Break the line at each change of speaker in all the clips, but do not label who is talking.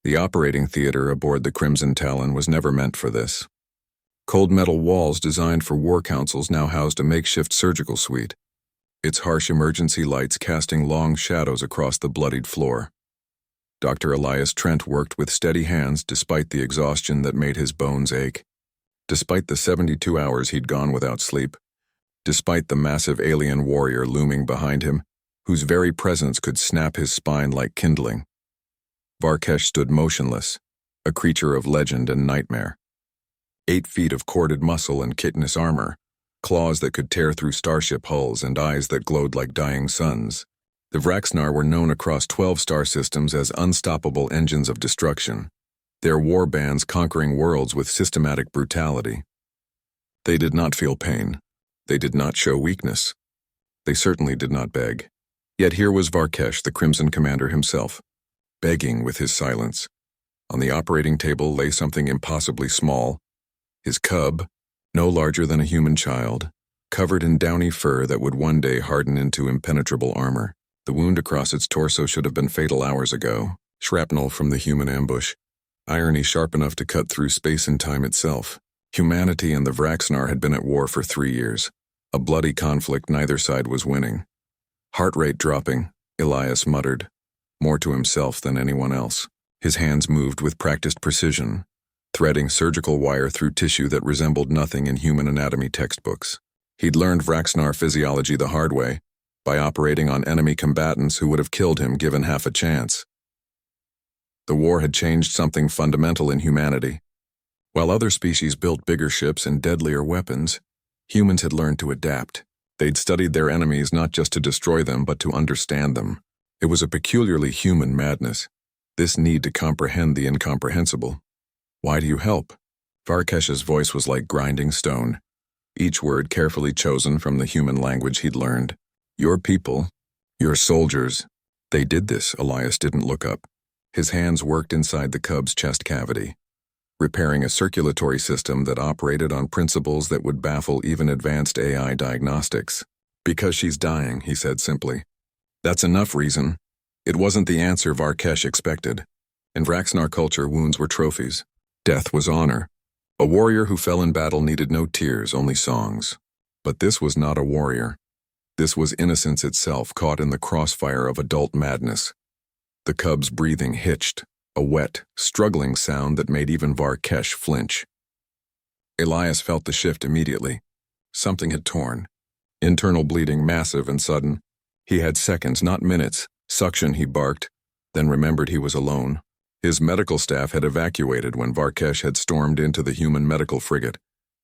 The operating theater aboard the Crimson Talon was never meant for this. Cold metal walls designed for war councils now housed a makeshift surgical suite, its harsh emergency lights casting long shadows across the bloodied floor. Dr. Elias Trent worked with steady hands despite the exhaustion that made his bones ache. Despite the 72 hours he'd gone without sleep. Despite the massive alien warrior looming behind him, whose very presence could snap his spine like kindling. Varkesh stood motionless, a creature of legend and nightmare. 8 feet of corded muscle and chitinous armor, claws that could tear through starship hulls and eyes that glowed like dying suns. The Vraxnar were known across 12 star systems as unstoppable engines of destruction, their war bands conquering worlds with systematic brutality. They did not feel pain. They did not show weakness. They certainly did not beg. Yet here was Varkesh, the Crimson Commander himself, begging with his silence. On the operating table lay something impossibly small, his cub, no larger than a human child, covered in downy fur that would one day harden into impenetrable armor. The wound across its torso should have been fatal hours ago, shrapnel from the human ambush, irony sharp enough to cut through space and time itself. Humanity and the Vraxnar had been at war for 3 years, a bloody conflict neither side was winning. Heart rate dropping, Elias muttered, more to himself than anyone else. His hands moved with practiced precision, threading surgical wire through tissue that resembled nothing in human anatomy textbooks. He'd learned Vraxnar physiology the hard way, by operating on enemy combatants who would have killed him given half a chance. The war had changed something fundamental in humanity. While other species built bigger ships and deadlier weapons, humans had learned to adapt. They'd studied their enemies not just to destroy them but to understand them. It was a peculiarly human madness, this need to comprehend the incomprehensible. Why do you help? Varkesh's voice was like grinding stone, each word carefully chosen from the human language he'd learned. Your people, your soldiers, they did this. Elias didn't look up. His hands worked inside the cub's chest cavity, repairing a circulatory system that operated on principles that would baffle even advanced AI diagnostics. Because she's dying, he said simply. That's enough reason. It wasn't the answer Varkesh expected. In Vraxnar culture, wounds were trophies. Death was honor. A warrior who fell in battle needed no tears, only songs. But this was not a warrior. This was innocence itself caught in the crossfire of adult madness. The cub's breathing hitched, a wet, struggling sound that made even Varkesh flinch. Elias felt the shift immediately. Something had torn. Internal bleeding massive and sudden. He had seconds, not minutes. Suction, he barked, then remembered he was alone. His medical staff had evacuated when Varkesh had stormed into the human medical frigate,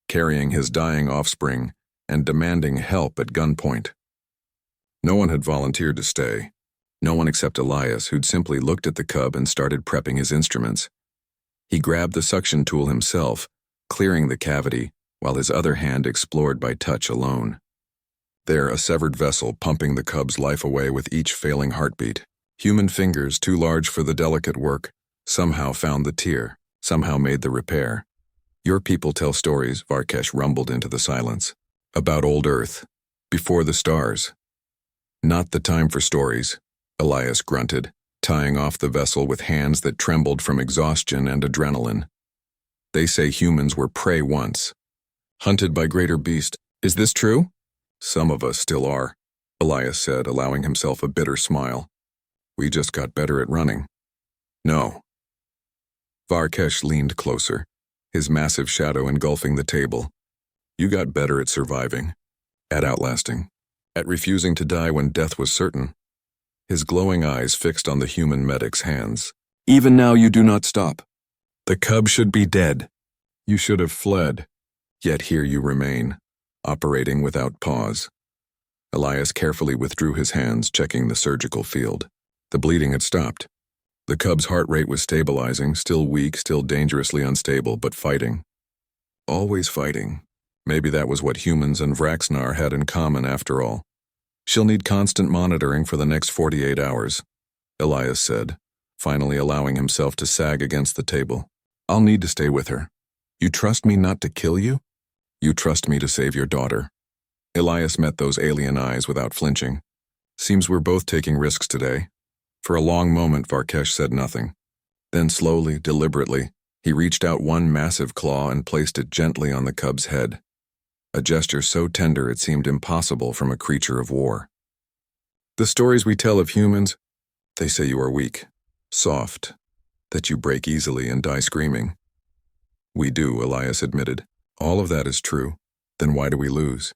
carrying his dying offspring and demanding help at gunpoint. No one had volunteered to stay. No one except Elias, who'd simply looked at the cub and started prepping his instruments. He grabbed the suction tool himself, clearing the cavity, while his other hand explored by touch alone. There, a severed vessel pumping the cub's life away with each failing heartbeat. Human fingers, too large for the delicate work, somehow found the tear, somehow made the repair. Your people tell stories, Varkesh rumbled into the silence. About old Earth, before the stars. Not the time for stories, Elias grunted, tying off the vessel with hands that trembled from exhaustion and adrenaline. They say humans were prey once, hunted by greater beasts. Is this true? Some of us still are, Elias said, allowing himself a bitter smile. We just got better at running. No. Varkesh leaned closer, his massive shadow engulfing the table. You got better at surviving, at outlasting, at refusing to die when death was certain. His glowing eyes fixed on the human medic's hands. Even now you do not stop. The cub should be dead. You should have fled. Yet here you remain, operating without pause. Elias carefully withdrew his hands, checking the surgical field. The bleeding had stopped. The cub's heart rate was stabilizing, still weak, still dangerously unstable, but fighting. Always fighting. Maybe that was what humans and Vraxnar had in common after all. She'll need constant monitoring for the next 48 hours, Elias said, finally allowing himself to sag against the table. I'll need to stay with her. You trust me not to kill you? You trust me to save your daughter. Elias met those alien eyes without flinching. Seems we're both taking risks today. For a long moment, Varkesh said nothing. Then slowly, deliberately, he reached out one massive claw and placed it gently on the cub's head, a gesture so tender it seemed impossible from a creature of war. The stories we tell of humans, they say you are weak, soft, that you break easily and die screaming. We do, Elias admitted. All of that is true. Then why do we lose?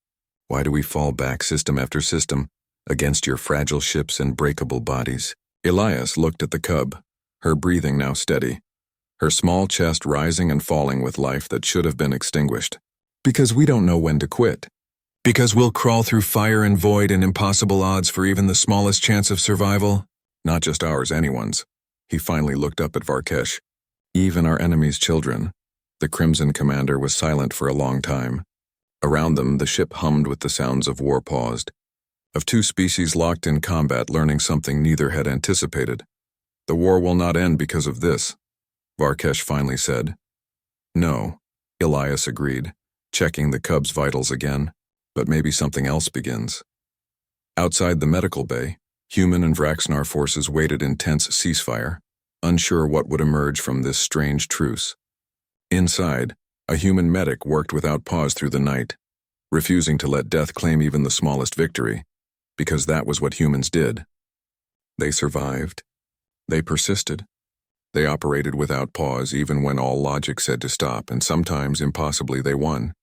Why do we fall back system after system against your fragile ships and breakable bodies? Elias looked at the cub, her breathing now steady, her small chest rising and falling with life that should have been extinguished. Because we don't know when to quit. Because we'll crawl through fire and void and impossible odds for even the smallest chance of survival. Not just ours, anyone's. He finally looked up at Varkesh. Even our enemy's children. The Crimson commander was silent for a long time. Around them, the ship hummed with the sounds of war paused. Of two species locked in combat learning something neither had anticipated. The war will not end because of this, Varkesh finally said. No, Elias agreed, checking the cub's vitals again, but maybe something else begins. Outside the medical bay, human and Vraxnar forces waited in tense ceasefire, unsure what would emerge from this strange truce. Inside, a human medic worked without pause through the night, refusing to let death claim even the smallest victory, because that was what humans did. They survived. They persisted. They operated without pause even when all logic said to stop, and sometimes impossibly they won.